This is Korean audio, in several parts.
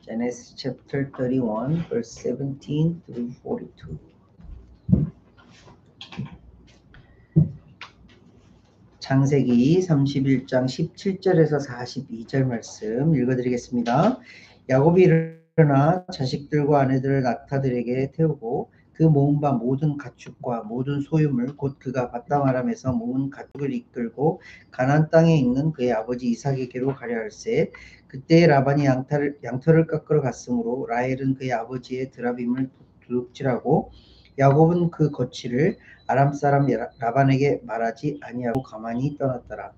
Genesis chapter 31, verse 17 through 42. 창세기 31장 17절에서 42절 말씀 읽어드리겠습니다. 야곱이 일어나 자식들과 아내들을 낙타들에게 태우고 그 모은 바 모든 가축과 모든 소유물 곧 그가 바담 아람에서 모은 가축을 이끌고 가나안 땅에 있는 그의 아버지 이삭에게로 가려 할세. 그때 라반이 양털을 깎으러 갔으므로 라헬은 그의 아버지의 드라빔을 도둑질하고 야곱은 그 거취를 아람 사람 라반에게 말하지 아니하고 가만히 떠났더라.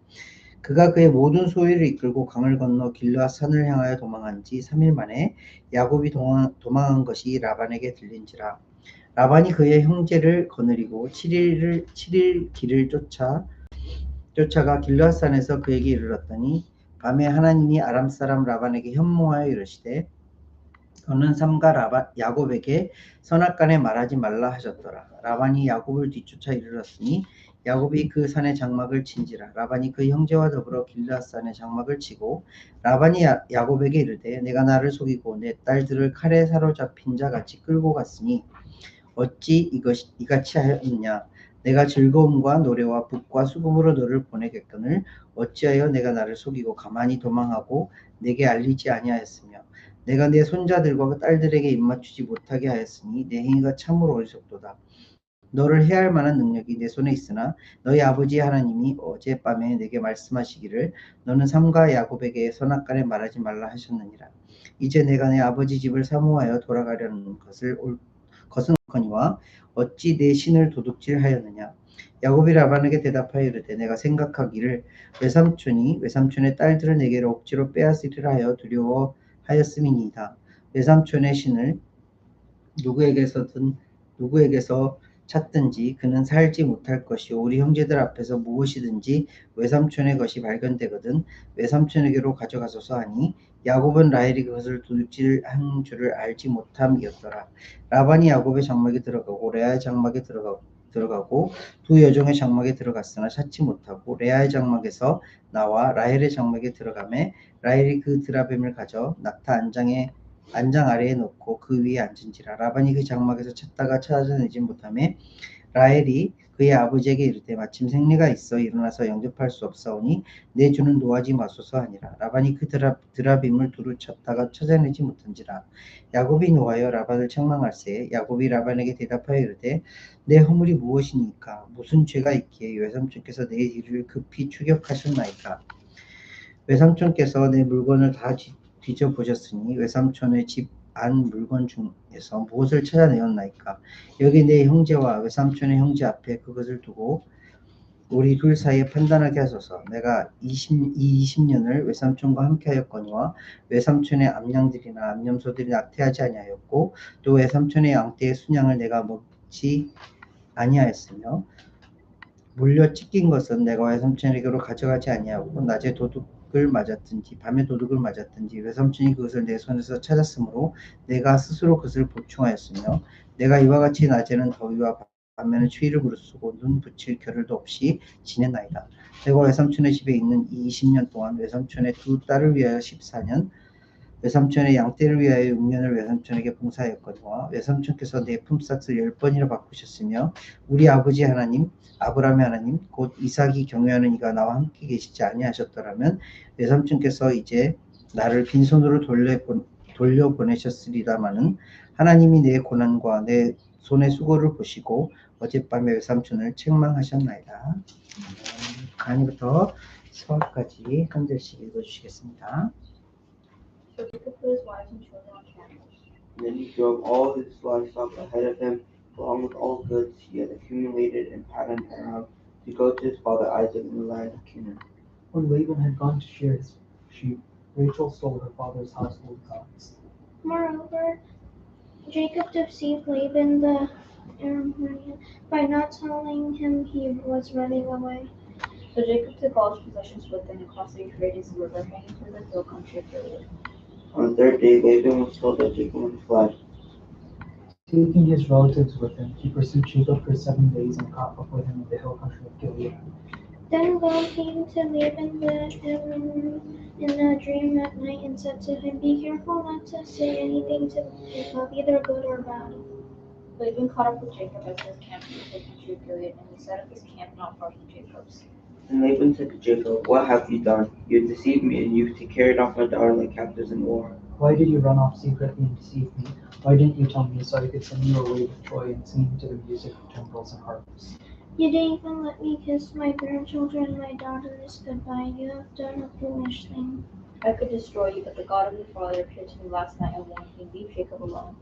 그가 그의 모든 소유를 이끌고 강을 건너 길르앗 산을 향하여 도망한 지 3일 만에 야곱이 도망한 것이 라반에게 들린지라. 라반이 그의 형제를 거느리고 7일 길을 쫓아가 길르앗 산에서 그에게 이르렀더니 밤에 하나님이 아람 사람 라반에게 현몽하여 이르시되 너는 삼가 야곱에게 선악간에 말하지 말라 하셨더라. 라반이 야곱을 뒤쫓아 이르렀으니 야곱이 그 산에 장막을 친지라. 라반이 그 형제와 더불어 길르앗 산에 장막을 치고 라반이 야곱에게 이르되 내가 나를 속이고 내 딸들을 칼에 사로잡힌 자 같이 끌고 갔으니 어찌 이같이 하였느냐. 내가 즐거움과 노래와 북과 수금으로 너를 보내겠거늘 어찌하여 내가 나를 속이고 가만히 도망하고 내게 알리지 아니하였으며 내가 내 손자들과 딸들에게 입맞추지 못하게 하였으니 내 행위가 참으로 어리석도다. 너를 해할 만한 능력이 내 손에 있으나 너희 아버지 하나님이 어젯밤에 내게 말씀하시기를 너는 삼가 야곱에게 선악간에 말하지 말라 하셨느니라. 이제 내가 내 아버지 집을 사모하여 돌아가려는 것은 거니와 어찌 내 신을 도둑질하였느냐. 야곱이 라반에게 대답하여 이르되 내가 생각하기를 외삼촌이 외삼촌의 딸들을 내게로 억지로 빼앗으리라 하여 두려워하였음이니이다. 외삼촌의 신을 누구에게서 찾든지 그는 살지 못할 것이요 우리 형제들 앞에서 무엇이든지 외삼촌의 것이 발견되거든 외삼촌에게로 가져가소서 하니 야곱은 라헬이 그것을 도둑질한 줄을 알지 못함이었더라. 라반이 야곱의 장막에 들어가고 레아의 장막에 들어가고 두 여종의 장막에 들어갔으나 찾지 못하고 레아의 장막에서 나와 라헬의 장막에 들어가매 라헬이 그 드라빔을 가져 낙타 안장 아래에 놓고 그 위에 앉은지라. 라반이 그 장막에서 찾다가 찾아내지 못하매 라헬이 그의 아버지에게 이르되 마침 생리가 있어 일어나서 영접할 수 없사오니 내 주는 노하지 마소서 하니라. 라반이 그 드라빔을 두루 찾다가 찾아내지 못한지라. 야곱이 노하여 라반을 책망할세. 야곱이 라반에게 대답하여 이르되 내 허물이 무엇이니까 무슨 죄가 있기에 외삼촌께서 내 일을 급히 추격하셨나이까. 외삼촌께서 내 물건을 다 뒤져보셨으니 외삼촌의 집 안 물건 중에서 무엇을 찾아내었나이까. 여기 내 형제와 외삼촌의 형제 앞에 그것을 두고 우리 둘 사이에 판단하게 하소서. 내가 20년을 외삼촌과 함께 하였거니와 외삼촌의 암양들이나 암염소들이 낙태하지 아니하였고 또 외삼촌의 양떼의 순양을 내가 먹지 아니하였으며 물려 찢긴 것은 내가 외삼촌에게로 가져가지 아니하고 낮에 도둑을 맞았든지 밤에 도둑을 맞았든지 외삼촌이 그것을 내 손에서 찾았으므로 내가 스스로 그것을 보충하였으며 내가 이와 같이 낮에는 더위와 밤에는 추위를 무릅쓰고 눈 붙일 겨를도 없이 지냈나이다. 내가 외삼촌의 집에 있는 이 20년 동안 외삼촌의 두 딸을 위하여 14년 외삼촌의 양떼를 위하여 6년을 외삼촌에게 봉사하였거니와 외삼촌께서 내 품삯을 10번이나 바꾸셨으며 우리 아버지 하나님 아브라함의 하나님 곧 이삭이 경외하는 이가 나와 함께 계시지 아니하셨더라면 외삼촌께서 이제 나를 빈손으로 돌려보내셨으리다마는 하나님이 내 고난과 내 손의 수고를 보시고 어젯밤에 외삼촌을 책망하셨나이다. 강의부터 수업까지 한 절씩 읽어주시겠습니다. So he put his wives and children on camels. And then he drove all his livestock ahead of him, along with all goods he had accumulated in Paddan Aram, to go to his father Isaac in the land of Canaan. When Laban had gone to shear his sheep, Rachel stole her father's household gods. Moreover, Jacob deceived Laban the Aramean by not telling him he was running away. So Jacob took all his possessions with him and crossed the Euphrates River, heading for the hill country of Gilead. On the third day, Laban was told that Jacob had fled. Taking his relatives with him, he pursued Jacob for 7 days and caught up with him in the hill country of Gilead. Then God came to Laban in a dream at night and said to him, "Be careful not to say anything to Jacob, either good or bad." Laban caught up with Jacob as his camp in the country of Gilead, and he set up his camp not far from Jacob's. And Laban said to Jacob, "What have you done? You deceived me, and you carried off my daughter like captives in war." Why did you run off secretly and deceive me? Why didn't you tell me so I could send you away with joy and singing to the music of timbrels and harps? You didn't even let me kiss my grandchildren and my daughters goodbye. You have done a foolish thing. I could destroy you, but the God of your father appeared to me last night and warned me, leave Jacob alone.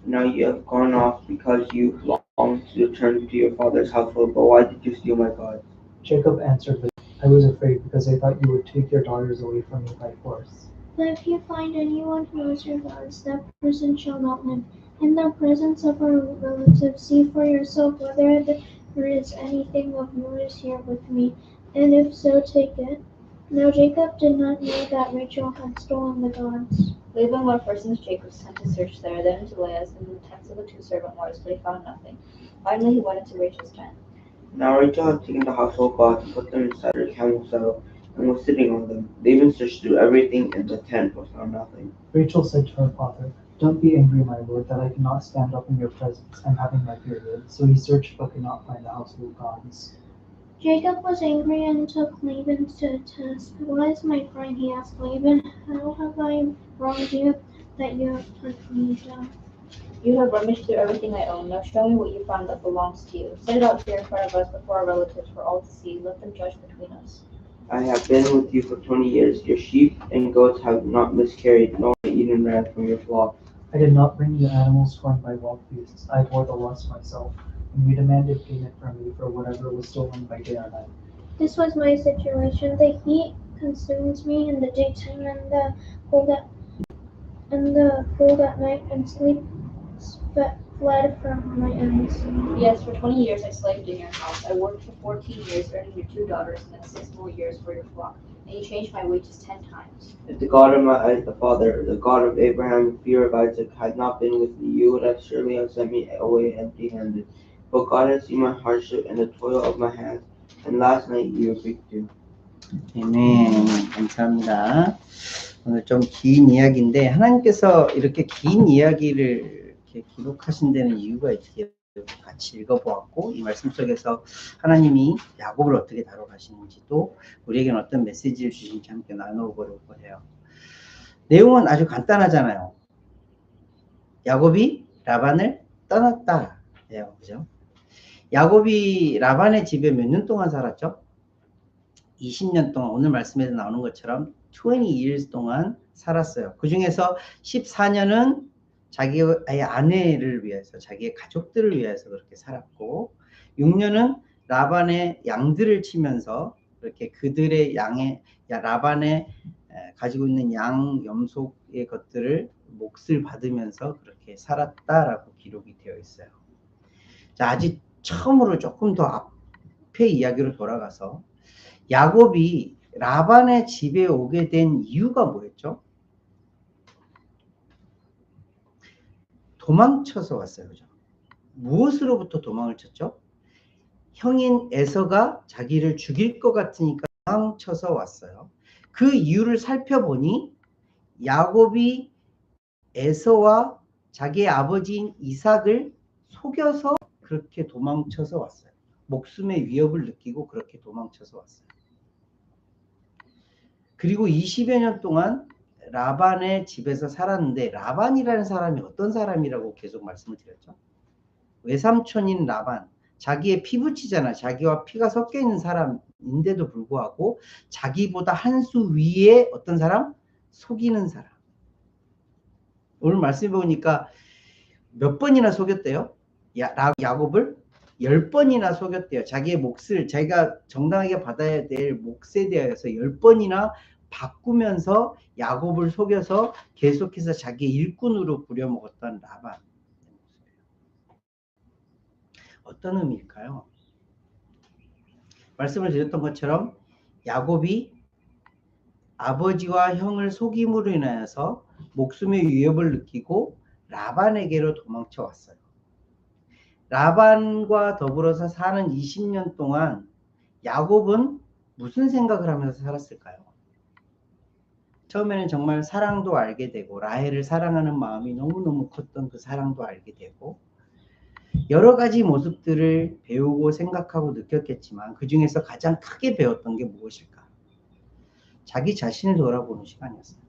Now you have gone off because you longed to return to your father's household, but why did you steal my gods? Jacob answered Laban, I was afraid because I thought you would take your daughters away from me by force. But if you find anyone who knows your gods, that person shall not live. In the presence of our relatives, see for yourself whether there is anything of yours here with me, and if so, take it. Now Jacob did not know that Rachel had stolen the gods. Laban went first into Jacob's tent to search there, then into Leah's, and in the tents of the two servant wives, but he found nothing. Finally he went into Rachel's tent. Now Rachel had taken the household gods and put them inside her camel saddle and was sitting on them. Laban searched through everything in the tent but found nothing. Rachel said to her father, Don't be angry, my lord, that I cannot stand up in your presence. I'm having my period. So he searched but could not find the household gods. Jacob was angry and took Laban to task. What is my crime? He asked Laban. How have I wronged you that you have put me down? You have rummaged through everything I own. Now show me what you found that belongs to you. Set it out here in front of us before our relatives for all to see. Let them judge between us. I have been with you for 20 years. Your sheep and goats have not miscarried, nor eaten ran from your flock. I did not bring you animals torn by wild beasts. I bore the loss myself, and you demanded payment from me for whatever was stolen by day or night. This was my situation. The heat consumed me in the daytime and the cold at night, and sleep fled from my eyes. Yes, for 20 years I slaved in your house. I worked for 14 years, earning your 2 daughters, and then 6 more years for your flock. And you changed my wages 10 times. If the God of my the father, the God of Abraham, the fear of Isaac, had not been with me, you would have surely have sent me away empty-handed. But God has seen my hardship and the toil of my hands, and last night you agreed to. 아멘. 감사합니다. 오늘 좀 긴 이야기인데 하나님께서 이렇게 긴 이야기를 이렇게 기록하신 데는 이유가 있게 같이 읽어보았고 이 말씀 속에서 하나님이 야곱을 어떻게 다뤄가시는지도 우리에게는 어떤 메시지를 주신지 함께 나눠보려고 해요. 내용은 아주 간단하잖아요. 야곱이 라반을 떠났다. 그죠? 야곱이 라반의 집에 몇 년 동안 살았죠? 20년 동안 오늘 말씀에서 나오는 것처럼 20 years 동안 살았어요. 그 중에서 14년은 자기의 아내를 위해서, 자기의 가족들을 위해서 그렇게 살았고 6년은 라반의 양들을 치면서 그렇게 그들의 라반의 가지고 있는 양, 염소의 것들을 몫을 받으면서 그렇게 살았다라고 기록이 되어 있어요. 자, 아직 처음으로 조금 더 앞에 이야기로 돌아가서 야곱이 라반의 집에 오게 된 이유가 뭐였죠? 도망쳐서 왔어요. 그죠? 무엇으로부터 도망을 쳤죠? 형인 에서가 자기를 죽일 것 같으니까 도망쳐서 왔어요. 그 이유를 살펴보니 야곱이 에서와 자기의 아버지인 이삭을 속여서 그렇게 도망쳐서 왔어요. 목숨의 위협을 느끼고 그렇게 도망쳐서 왔어요. 그리고 20여 년 동안 라반의 집에서 살았는데 라반이라는 사람이 어떤 사람이라고 계속 말씀을 드렸죠? 외삼촌인 라반, 자기의 피부치잖아. 자기와 피가 섞여 있는 사람인데도 불구하고 자기보다 한 수 위에 어떤 사람? 속이는 사람. 오늘 말씀 보니까 몇 번이나 속였대요? 야곱을 10번이나 속였대요. 자기의 몫을 자기가 정당하게 받아야 될 몫에 대해서 10번이나 바꾸면서 야곱을 속여서 계속해서 자기의 일꾼으로 부려먹었던 라반. 어떤 의미일까요? 말씀을 드렸던 것처럼 야곱이 아버지와 형을 속임으로 인하여서 목숨의 위협을 느끼고 라반에게로 도망쳐 왔어요. 라반과 더불어서 사는 20년 동안 야곱은 무슨 생각을 하면서 살았을까요? 처음에는 정말 사랑도 알게 되고 라헬을 사랑하는 마음이 너무너무 컸던 그 사랑도 알게 되고 여러 가지 모습들을 배우고 생각하고 느꼈겠지만 그 중에서 가장 크게 배웠던 게 무엇일까? 자기 자신을 돌아보는 시간이었어요.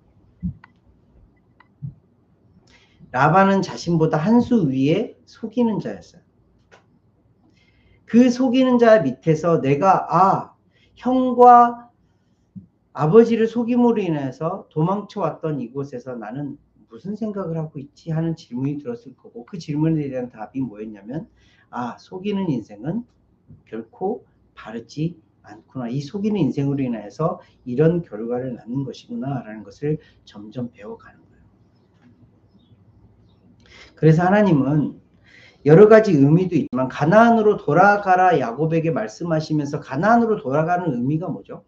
라반은 자신보다 한 수 위에 속이는 자였어요. 그 속이는 자 밑에서 내가 형과 아버지를 속임으로 인해서 도망쳐왔던 이곳에서 나는 무슨 생각을 하고 있지 하는 질문이 들었을 거고 그 질문에 대한 답이 뭐였냐면 속이는 인생은 결코 바르지 않구나. 이 속이는 인생으로 인해서 이런 결과를 낳는 것이구나 라는 것을 점점 배워가는 거예요. 그래서 하나님은 여러 가지 의미도 있지만 가나안으로 돌아가라 야곱에게 말씀하시면서 가나안으로 돌아가는 의미가 뭐죠?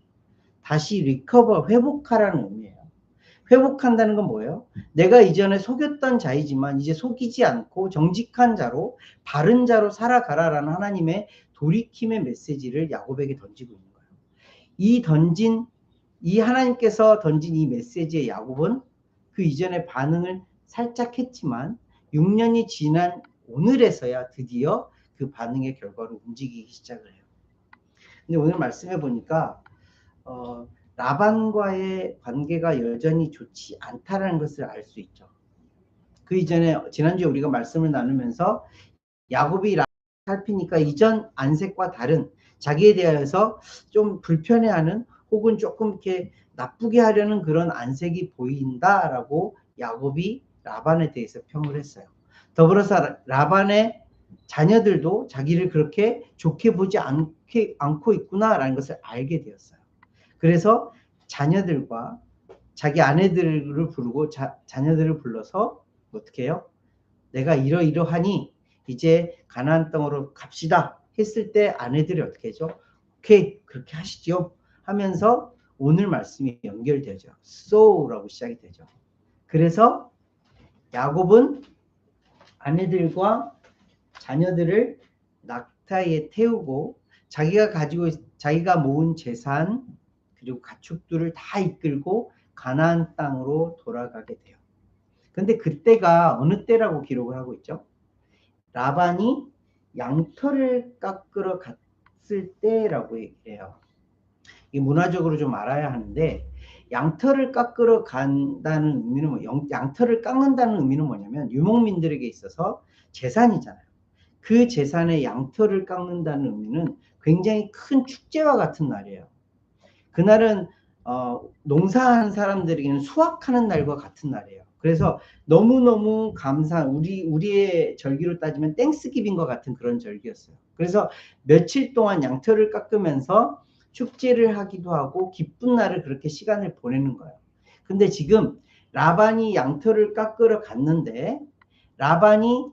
다시 리커버, 회복하라는 의미예요. 회복한다는 건 뭐예요? 내가 이전에 속였던 자이지만 이제 속이지 않고 정직한 자로 바른 자로 살아가라라는 하나님의 돌이킴의 메시지를 야곱에게 던지고 있는 거예요. 이 하나님께서 던진 이 메시지에 야곱은 그 이전에 반응을 살짝 했지만 6년이 지난 오늘에서야 드디어 그 반응의 결과로 움직이기 시작을 해요. 근데 오늘 말씀해 보니까 라반과의 관계가 여전히 좋지 않다라는 것을 알 수 있죠. 그 이전에 지난주에 우리가 말씀을 나누면서 야곱이 라반을 살피니까 이전 안색과 다른 자기에 대해서 좀 불편해하는 혹은 조금 이렇게 나쁘게 하려는 그런 안색이 보인다라고 야곱이 라반에 대해서 평을 했어요. 더불어서 라반의 자녀들도 자기를 그렇게 좋게 보지 않고 있구나라는 것을 알게 되었어요. 그래서 자녀들과 자기 아내들을 부르고 자녀들을 불러서 어떻게 해요? 내가 이러이러하니 이제 가나안 땅으로 갑시다 했을 때 아내들이 어떻게 하죠? 오케이 그렇게 하시죠 하면서 오늘 말씀이 연결되죠. so라고 시작이 되죠. 그래서 야곱은 아내들과 자녀들을 낙타에 태우고 자기가 모은 재산 그리고 가축들을 다 이끌고 가나안 땅으로 돌아가게 돼요. 근데 그때가 어느 때라고 기록을 하고 있죠? 라반이 양털을 깎으러 갔을 때라고 얘기해요. 이 문화적으로 좀 알아야 하는데 양털을 깎으러 간다는 의미는 양털을 깎는다는 의미는 뭐냐면 유목민들에게 있어서 재산이잖아요. 그 재산의 양털을 깎는다는 의미는 굉장히 큰 축제와 같은 날이에요. 그날은 농사하는 사람들에게는 수확하는 날과 같은 날이에요. 그래서 너무너무 우리의 절기로 따지면 땡스기빙과 같은 그런 절기였어요. 그래서 며칠 동안 양털을 깎으면서 축제를 하기도 하고 기쁜 날을 그렇게 시간을 보내는 거예요. 근데 지금 라반이 양털을 깎으러 갔는데 라반이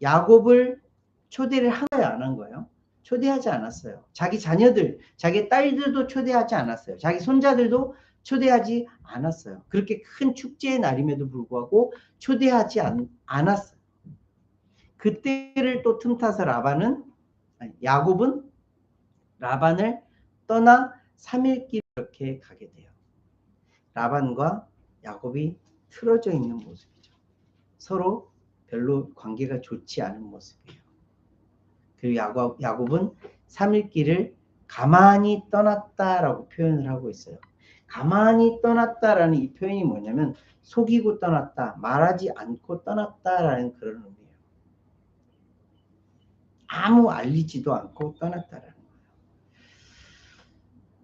야곱을 초대를 한 거예요, 안 한 거예요? 초대하지 않았어요. 자기 자녀들, 자기 딸들도 초대하지 않았어요. 자기 손자들도 초대하지 않았어요. 그렇게 큰 축제의 날임에도 불구하고 초대하지 않았어요. 그때를 또 틈타서 야곱은 라반을 떠나 3일길 이렇게 가게 돼요. 라반과 야곱이 틀어져 있는 모습이죠. 서로 별로 관계가 좋지 않은 모습이에요. 그리고 야곱은 3일 길을 가만히 떠났다라고 표현을 하고 있어요. 가만히 떠났다라는 이 표현이 뭐냐면 속이고 떠났다, 말하지 않고 떠났다라는 그런 의미예요. 아무 알리지도 않고 떠났다라는 거예요.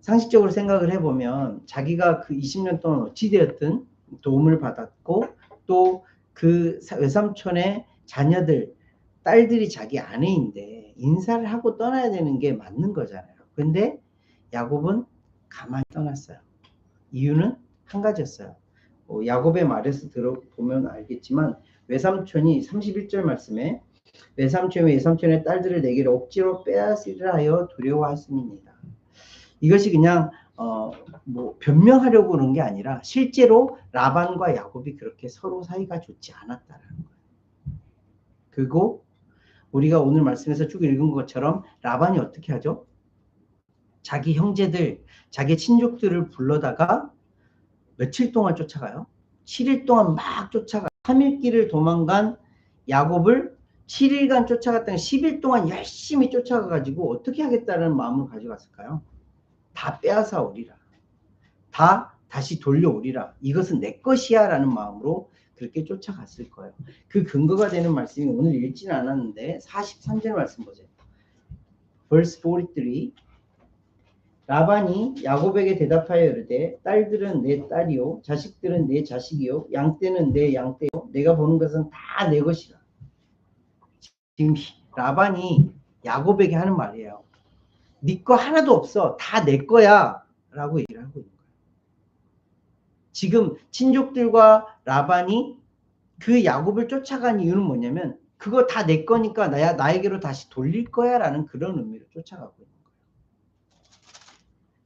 상식적으로 생각을 해보면 자기가 그 20년 동안 어찌되었든 도움을 받았고 또 그 외삼촌의 자녀들, 딸들이 자기 아내인데 인사를 하고 떠나야 되는 게 맞는 거잖아요. 근데 야곱은 가만히 떠났어요. 이유는 한 가지였어요. 야곱의 말에서 들어보면 알겠지만 외삼촌이 31절 말씀에 외삼촌이 외삼촌의 딸들을 내게로 억지로 빼앗으려 하여 두려워하였습니다. 이것이 그냥 변명하려고 그런 게 아니라 실제로 라반과 야곱이 그렇게 서로 사이가 좋지 않았다라는 거예요. 그리고 우리가 오늘 말씀에서 쭉 읽은 것처럼 라반이 어떻게 하죠? 자기 형제들, 자기 친족들을 불러다가 며칠 동안 쫓아가요? 7일 동안 막 쫓아가. 3일 길을 도망간 야곱을 7일간 쫓아갔다가 10일 동안 열심히 쫓아가가지고 어떻게 하겠다는 마음을 가져갔을까요? 다 빼앗아 오리라. 다 다시 돌려오리라. 이것은 내 것이야 라는 마음으로 그렇게 쫓아갔을 거예요. 그 근거가 되는 말씀이 오늘 읽지는 않았는데 43절 말씀 보세요. verse 43. 라반이 야곱에게 대답하여 이르되 딸들은 내 딸이요 자식들은 내 자식이요 양떼는 내 양떼요 내가 보는 것은 다 내 것이라. 지금 라반이 야곱에게 하는 말이에요. 네 거 하나도 없어. 다 내 거야 라고 얘기를 하고 있는 거예요. 지금 친족들과 라반이 그 야곱을 쫓아간 이유는 뭐냐면 그거 다 내 거니까 나에게로 다시 돌릴 거야 라는 그런 의미로 쫓아가고 있는 거예요.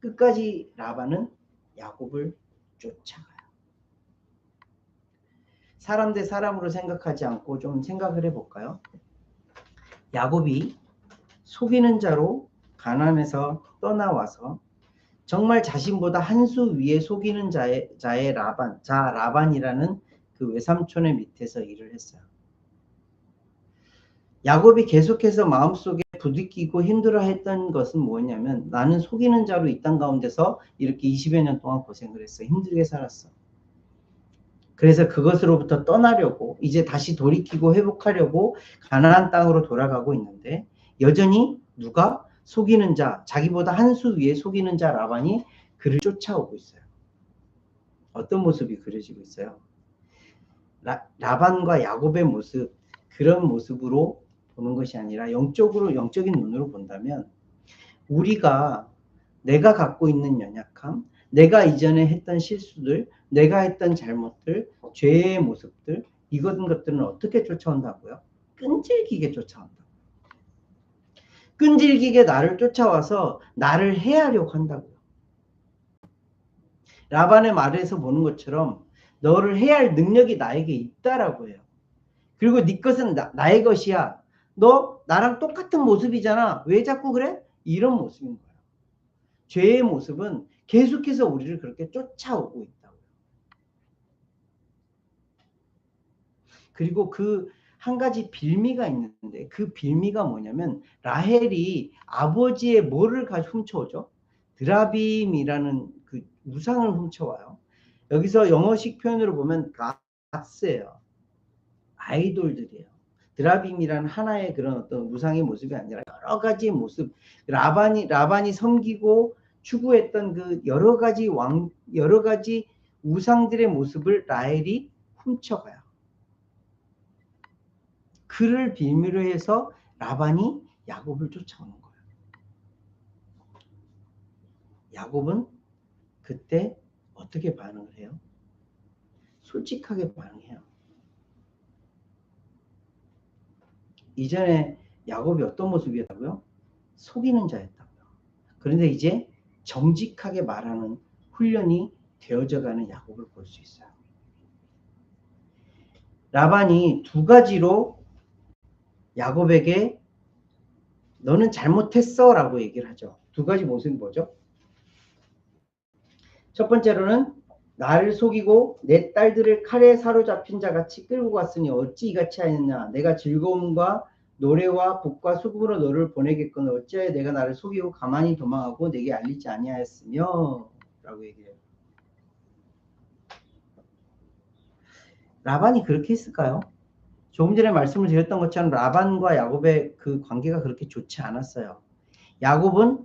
끝까지 라반은 야곱을 쫓아가요. 사람 대 사람으로 생각하지 않고 좀 생각을 해볼까요? 야곱이 속이는 자로 가나안에서 떠나와서 정말 자신보다 한 수 위에 속이는 자의 라반이라는 그 외삼촌의 밑에서 일을 했어요. 야곱이 계속해서 마음속에 부딪히고 힘들어했던 것은 뭐냐면 나는 속이는 자로 이 땅 가운데서 이렇게 20여 년 동안 고생을 했어. 힘들게 살았어. 그래서 그것으로부터 떠나려고 이제 다시 돌이키고 회복하려고 가나안 땅으로 돌아가고 있는데 여전히 누가? 속이는 자, 자기보다 한 수 위에 속이는 자 라반이 그를 쫓아오고 있어요. 어떤 모습이 그려지고 있어요? 라반과 야곱의 모습, 그런 모습으로 보는 것이 아니라 영적인 눈으로 본다면 우리가 내가 갖고 있는 연약함, 내가 이전에 했던 실수들, 내가 했던 잘못들, 죄의 모습들, 이런 것들은 어떻게 쫓아온다고요? 끈질기게 쫓아온다. 끈질기게 나를 쫓아와서 나를 해하려고 한다고요. 라반의 말에서 보는 것처럼 너를 해할 능력이 나에게 있다라고 해요. 그리고 네 것은 나의 것이야. 너 나랑 똑같은 모습이잖아. 왜 자꾸 그래? 이런 모습인 거예요. 죄의 모습은 계속해서 우리를 그렇게 쫓아오고 있다고요. 그리고 그 한 가지 빌미가 있는데 그 빌미가 뭐냐면 라헬이 아버지의 뭐를 훔쳐오죠? 드라빔이라는 그 우상을 훔쳐와요. 여기서 영어식 표현으로 보면 갓스예요. 아이돌들이에요. 드라빔이라는 하나의 그런 어떤 우상의 모습이 아니라 여러 가지 모습, 라반이 섬기고 추구했던 그 여러 가지 우상들의 모습을 라헬이 훔쳐가요. 그를 빌미로 해서 라반이 야곱을 쫓아오는 거예요. 야곱은 그때 어떻게 반응을 해요? 솔직하게 반응해요. 이전에 야곱이 어떤 모습이었다고요? 속이는 자였다고요. 그런데 이제 정직하게 말하는 훈련이 되어져가는 야곱을 볼 수 있어요. 라반이 두 가지로 야곱에게 너는 잘못했어 라고 얘기를 하죠. 두 가지 모습이 뭐죠? 첫 번째로는 나를 속이고 내 딸들을 칼에 사로잡힌 자같이 끌고 갔으니 어찌 이같이 하였냐. 내가 즐거움과 노래와 복과 수금으로 너를 보내겠거늘 어찌하여 내가 나를 속이고 가만히 도망하고 내게 알리지 아니하였으며 라고 얘기해요. 라반이 그렇게 했을까요? 조금 전에 말씀을 드렸던 것처럼 라반과 야곱의 그 관계가 그렇게 좋지 않았어요. 야곱은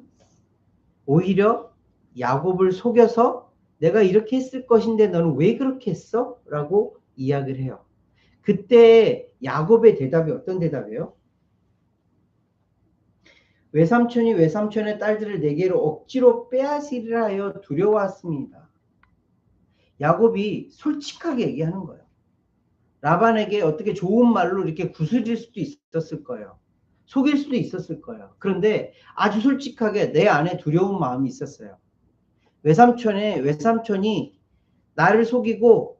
오히려 야곱을 속여서 내가 이렇게 했을 것인데 너는 왜 그렇게 했어? 라고 이야기를 해요. 그때 야곱의 대답이 어떤 대답이에요? 외삼촌이 외삼촌의 딸들을 내게로 억지로 빼앗으리라 하여 두려워했습니다. 야곱이 솔직하게 얘기하는 거예요. 라반에게 어떻게 좋은 말로 이렇게 구슬릴 수도 있었을 거예요. 속일 수도 있었을 거예요. 그런데 아주 솔직하게 내 안에 두려운 마음이 있었어요. 외삼촌이 나를 속이고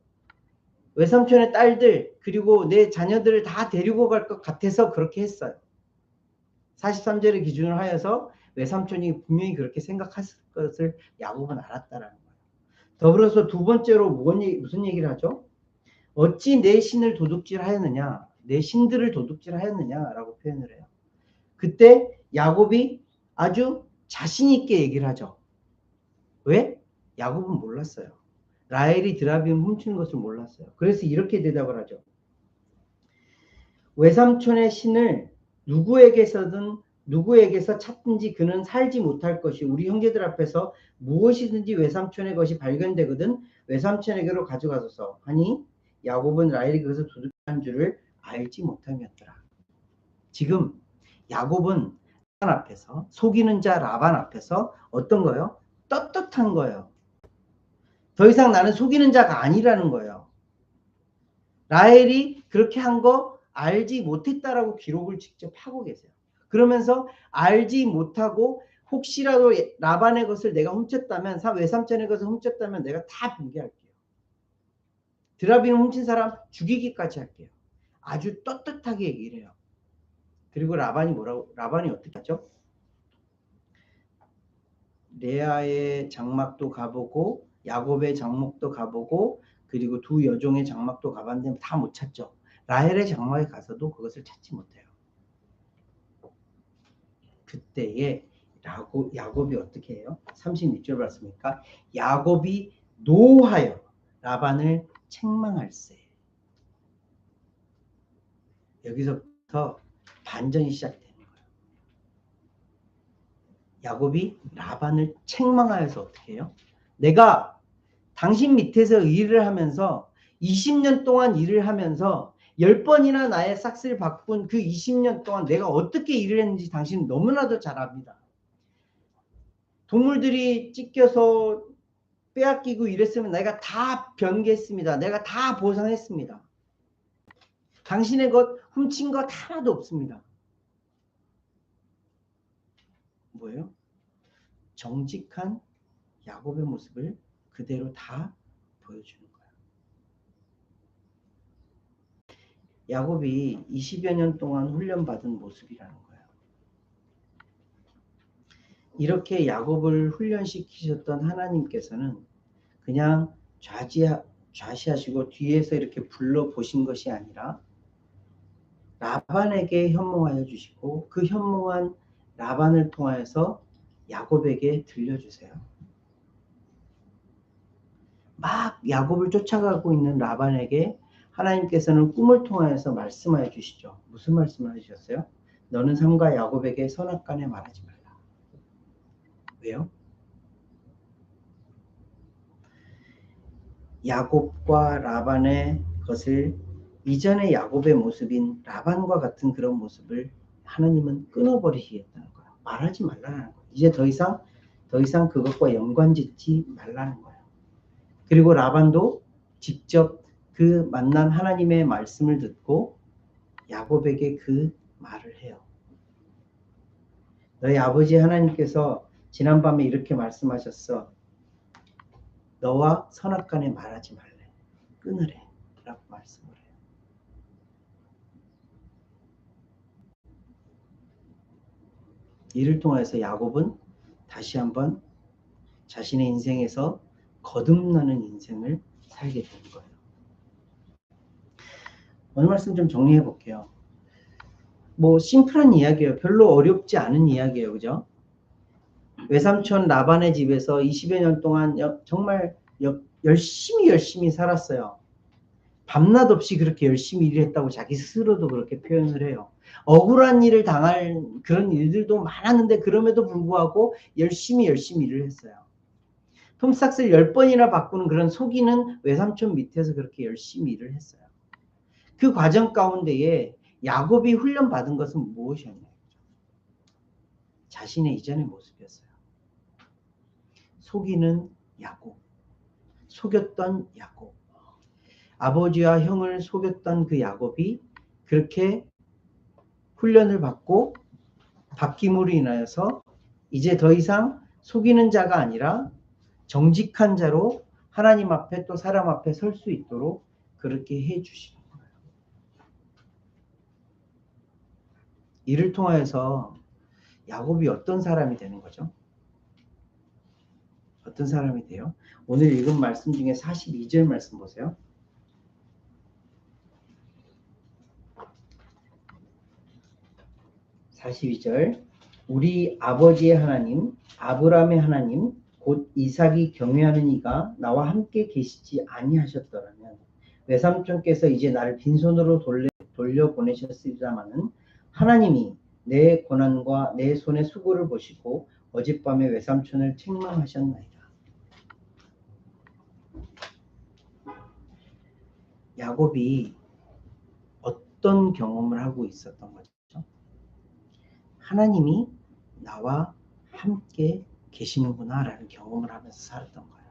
외삼촌의 딸들 그리고 내 자녀들을 다 데리고 갈 것 같아서 그렇게 했어요. 43절을 기준으로 하여서 외삼촌이 분명히 그렇게 생각했을 것을 야곱은 알았다라는 거예요. 더불어서 두 번째로 무슨 얘기를 하죠? 어찌 내 신을 도둑질하였느냐, 내 신들을 도둑질하였느냐라고 표현을 해요. 그때 야곱이 아주 자신 있게 얘기를 하죠. 왜? 야곱은 몰랐어요. 라헬이 드라빔을 훔치는 것을 몰랐어요. 그래서 이렇게 대답을 하죠. 외삼촌의 신을 누구에게서 찾든지 그는 살지 못할 것이 우리 형제들 앞에서 무엇이든지 외삼촌의 것이 발견되거든 외삼촌에게로 가져가소서 하니 야곱은 라헬이 그것을 도둑한 줄을 알지 못함이었더라. 지금 야곱은 라반 앞에서 속이는 자 라반 앞에서 어떤 거예요? 떳떳한 거예요. 더 이상 나는 속이는 자가 아니라는 거예요. 라헬이 그렇게 한 거 알지 못했다라고 기록을 직접 하고 계세요. 그러면서 알지 못하고 혹시라도 라반의 것을 내가 훔쳤다면 외삼촌의 것을 훔쳤다면 내가 다 붕괴할게요. 드라빔을 훔친 사람 죽이기까지 할게요. 아주 떳떳하게 얘기를 해요. 그리고 라반이 어떻게 하죠? 레아의 장막도 가보고 야곱의 장막도 가보고 그리고 두 여종의 장막도 가봤는데 다 못 찾죠. 라헬의 장막에 가서도 그것을 찾지 못해요. 그때에 야곱이 어떻게 해요? 36절 말씀이니까 야곱이 노하여 라반을 책망할세. 여기서부터 반전이 시작되는 거예요. 야곱이 라반을 책망하여서 어떻게 해요? 내가 당신 밑에서 일을 하면서 20년 동안 일을 하면서 10번이나 나의 싹스를 바꾼 그 20년 동안 내가 어떻게 일을 했는지 당신은 너무나도 잘 압니다. 동물들이 찢겨서 빼앗기고 이랬으면 내가 다 변개했습니다. 내가 다 보상했습니다. 당신의 것 훔친 것 하나도 없습니다. 뭐예요? 정직한 야곱의 모습을 그대로 다 보여주는 거예요. 야곱이 20여 년 동안 훈련받은 모습이라는 거예요. 이렇게 야곱을 훈련시키셨던 하나님께서는 그냥 좌시하시고 뒤에서 이렇게 불러보신 것이 아니라 라반에게 현몽하여 주시고 그 현몽한 라반을 통하여서 야곱에게 들려주세요. 막 야곱을 쫓아가고 있는 라반에게 하나님께서는 꿈을 통하여서 말씀하여 주시죠. 무슨 말씀을 해주셨어요? 너는 삼가 야곱에게 선악간에 말하지 말라. 왜요? 야곱과 라반의 것을 이전의 야곱의 모습인 라반과 같은 그런 모습을 하나님은 끊어버리시겠다는 거예요. 말하지 말라는 거예요. 이제 더 이상 그것과 연관짓지 말라는 거예요. 그리고 라반도 직접 그 만난 하나님의 말씀을 듣고 야곱에게 그 말을 해요. 너희 아버지 하나님께서 지난밤에 이렇게 말씀하셨어. 너와 선악간에 말하지 말래. 끊으래. 라고 말씀을 해요. 이를 통해서 야곱은 다시 한번 자신의 인생에서 거듭나는 인생을 살게 되는 거예요. 오늘 말씀 좀 정리해 볼게요. 뭐 심플한 이야기예요. 별로 어렵지 않은 이야기예요. 그죠? 외삼촌 라반의 집에서 20여 년 동안 정말 열심히 살았어요. 밤낮 없이 그렇게 열심히 일을 했다고 자기 스스로도 그렇게 표현을 해요. 억울한 일을 당할 그런 일들도 많았는데 그럼에도 불구하고 열심히 일을 했어요. 톰삭스를 10번이나 바꾸는 그런 속이는 외삼촌 밑에서 그렇게 열심히 일을 했어요. 그 과정 가운데에 야곱이 훈련받은 것은 무엇이었나요? 자신의 이전의 모습이었어요. 속이는 야곱, 속였던 야곱, 아버지와 형을 속였던 그 야곱이 그렇게 훈련을 받고 바뀜으로 인하여서 이제 더 이상 속이는 자가 아니라 정직한 자로 하나님 앞에 또 사람 앞에 설 수 있도록 그렇게 해주시는 거예요. 이를 통하여서 야곱이 어떤 사람이 되는 거죠? 어떤 사람이 돼요? 오늘 읽은 말씀 중에 42절 말씀 보세요. 42절 우리 아버지의 하나님 아브라함의 하나님 곧 이삭이 경외하는 이가 나와 함께 계시지 아니하셨더라면 외삼촌께서 이제 나를 빈손으로 돌려보내셨으리라마는 하나님이 내 고난과 내 손의 수고를 보시고 어젯밤에 외삼촌을 책망하셨나이다. 야곱이 어떤 경험을 하고 있었던 거죠? 하나님이 나와 함께 계시는구나 라는 경험을 하면서 살았던 거예요.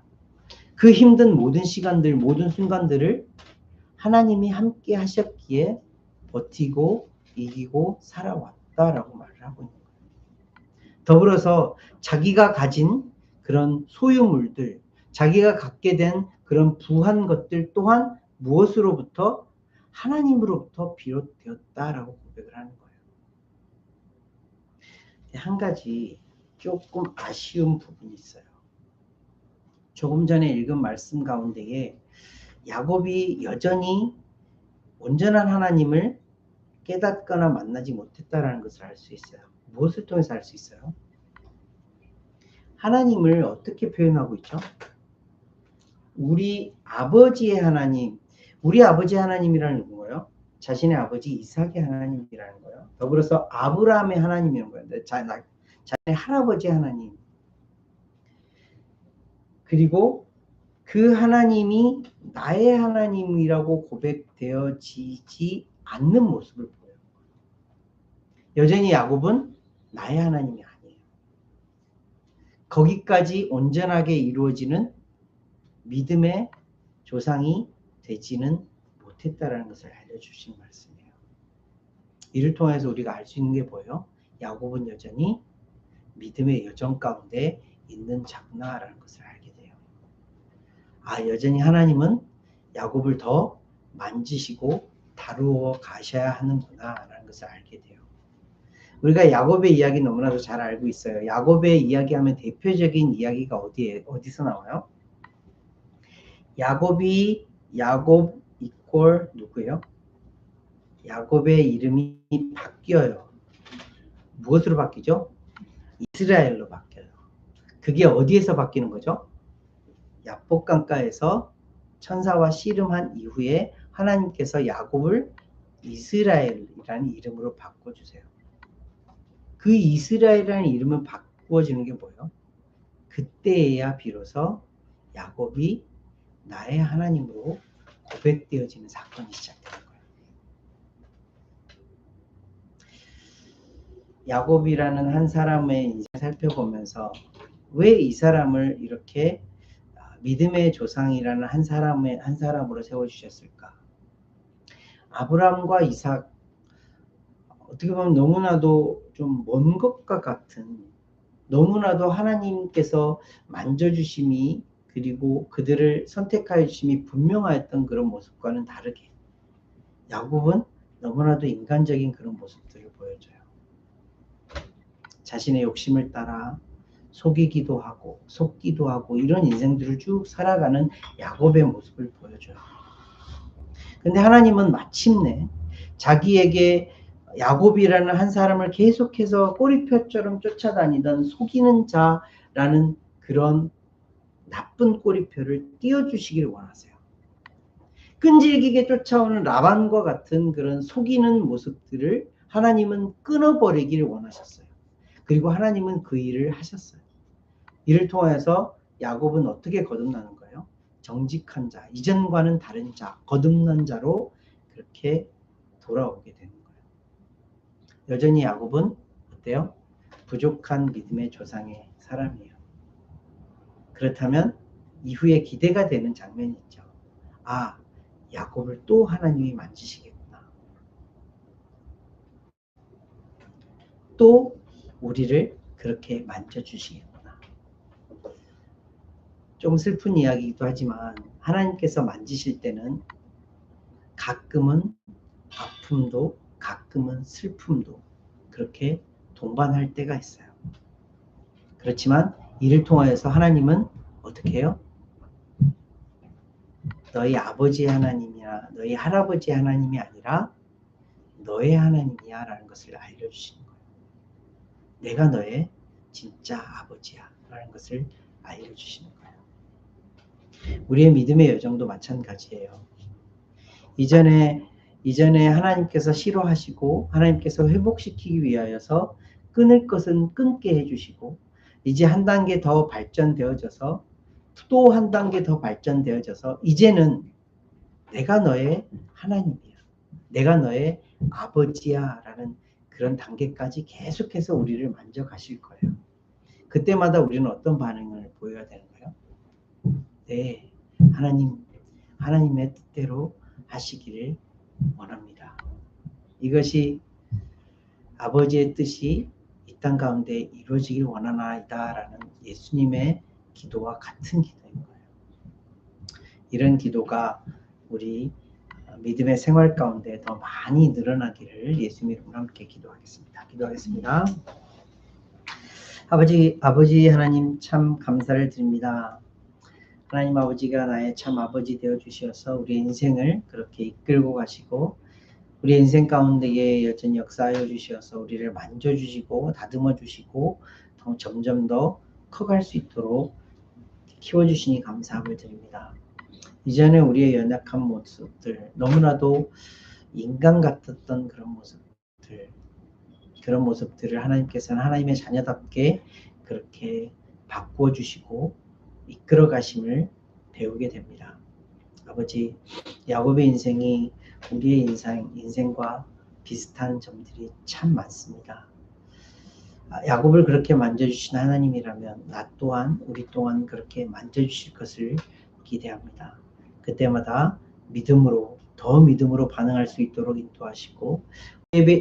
그 힘든 모든 시간들, 모든 순간들을 하나님이 함께 하셨기에 버티고 이기고 살아왔다라고 말을 하고 있는 거예요. 더불어서 자기가 가진 그런 소유물들, 자기가 갖게 된 그런 부한 것들 또한 무엇으로부터? 하나님으로부터 비롯되었다라고 고백을 하는 거예요. 한 가지 조금 아쉬운 부분이 있어요. 조금 전에 읽은 말씀 가운데에 야곱이 여전히 온전한 하나님을 깨닫거나 만나지 못했다라는 것을 알 수 있어요. 무엇을 통해서 알 수 있어요? 하나님을 어떻게 표현하고 있죠? 우리 아버지의 하나님, 우리 아버지의 하나님이라는 거예요. 자신의 아버지 이삭의 하나님이라는 거예요. 더불어서 아브라함의 하나님이라는 거예요. 자신의 할아버지의 하나님. 그리고 그 하나님이 나의 하나님이라고 고백되어지지 않는 모습을 보여요. 여전히 야곱은 나의 하나님이 아니에요. 거기까지 온전하게 이루어지는 믿음의 조상이 되지는 못했다라는 것을 알려주신 말씀이에요. 이를 통해서 우리가 알 수 있는 게 뭐예요? 야곱은 여전히 믿음의 여정 가운데 있는 자구나라는 것을 알게 돼요. 아, 여전히 하나님은 야곱을 더 만지시고 다루어 가셔야 하는구나라는 것을 알게 돼요. 우리가 야곱의 이야기 너무나도 잘 알고 있어요. 야곱의 이야기하면 대표적인 이야기가 어디서 나와요? 야곱 이퀄 누구예요? 야곱의 이름이 바뀌어요. 무엇으로 바뀌죠? 이스라엘로 바뀌어요. 그게 어디에서 바뀌는 거죠? 야복 강가에서 천사와 씨름한 이후에 하나님께서 야곱을 이스라엘이라는 이름으로 바꿔주세요. 그 이스라엘이라는 이름을 바꾸어지는 게 뭐예요? 그때에야 비로소 야곱이 나의 하나님으로 고백되어지는 사건이 시작되는 거예요. 야곱이라는 한 사람의 인생을 살펴보면서 왜 이 사람을 이렇게 믿음의 조상이라는 한 사람으로 세워주셨을까? 아브라함과 이삭, 어떻게 보면 너무나도 좀 먼 것과 같은, 너무나도 하나님께서 만져주심이 그리고 그들을 선택하여 주심이 분명하였던 그런 모습과는 다르게 야곱은 너무나도 인간적인 그런 모습들을 보여줘요. 자신의 욕심을 따라 속이기도 하고 속기도 하고 이런 인생들을 쭉 살아가는 야곱의 모습을 보여줘요. 근데 하나님은 마침내 자기에게 야곱이라는 한 사람을 계속해서 꼬리표처럼 쫓아다니던 속이는 자라는 그런 나쁜 꼬리표를 띄워주시기를 원하세요. 끈질기게 쫓아오는 라반과 같은 그런 속이는 모습들을 하나님은 끊어버리기를 원하셨어요. 그리고 하나님은 그 일을 하셨어요. 이를 통해서 야곱은 어떻게 거듭나는 거예요? 정직한 자, 이전과는 다른 자, 거듭난 자로 그렇게 돌아오게 되는 거예요. 여전히 야곱은 어때요? 부족한 믿음의 조상의 사람이에요. 그렇다면 이후에 기대가 되는 장면이 있죠. 아, 야곱을 또 하나님이 만지시겠구나. 또 우리를 그렇게 만져주시겠구나. 좀 슬픈 이야기이기도 하지만 하나님께서 만지실 때는 가끔은 아픔도 가끔은 슬픔도 그렇게 동반할 때가 있어요. 그렇지만 이를 통하여서 하나님은 어떻게 해요? 너희 아버지 하나님이나 너희 할아버지 하나님이 아니라 너의 하나님이야 라는 것을 알려주시는 거예요. 내가 너의 진짜 아버지야 라는 것을 알려주시는 거예요. 우리의 믿음의 여정도 마찬가지예요. 이전에 하나님께서 싫어하시고 하나님께서 회복시키기 위하여서 끊을 것은 끊게 해주시고 이제 한 단계 더 발전되어져서 또 한 단계 더 발전되어져서 이제는 내가 너의 하나님이야. 내가 너의 아버지야 라는 그런 단계까지 계속해서 우리를 만져가실 거예요. 그때마다 우리는 어떤 반응을 보여야 되는 거예요? 네, 하나님의 뜻대로 하시기를 원합니다. 이것이 아버지의 뜻이 이 땅 가운데 이루어지길 원하나이다 라는 예수님의 기도와 같은 기도인 거예요. 이런 기도가 우리 믿음의 생활 가운데 더 많이 늘어나기를 예수님 이름으로 함께 기도하겠습니다. 기도하겠습니다. 아버지 하나님 참 감사를 드립니다. 하나님 아버지가 나의 참 아버지 되어 주셔서 우리 인생을 그렇게 이끌고 가시고 우리 인생 가운데에 여전히 역사하여 주셔서 우리를 만져주시고 다듬어 주시고 점점 더 커갈 수 있도록 키워주시니 감사함을 드립니다. 이전에 우리의 연약한 모습들, 너무나도 인간 같았던 그런 모습들을 하나님께서는 하나님의 자녀답게 그렇게 바꾸어 주시고 이끌어 가심을 배우게 됩니다. 아버지, 야곱의 인생이 우리의 인생과 비슷한 점들이 참 많습니다. 야곱을 그렇게 만져주신 하나님이라면 나 또한 우리 또한 그렇게 만져주실 것을 기대합니다. 그때마다 더 믿음으로 반응할 수 있도록 인도하시고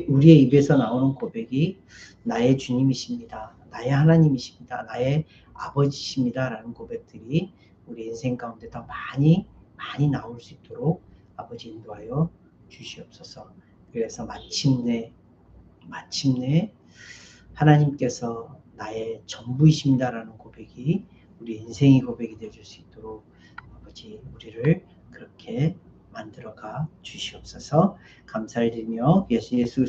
우리의 입에서 나오는 고백이 나의 주님이십니다. 나의 하나님이십니다. 나의 아버지십니다. 라는 고백들이 우리 인생 가운데 더 많이 나올 수 있도록 아버지 인도하여 주시옵소서. 그래서 마침내 하나님께서 나의 전부이십니다라는 고백이 우리 인생의 고백이 되어줄 수 있도록 아버지 우리를 그렇게 만들어가 주시옵소서. 감사를 드리며 예수 그리스도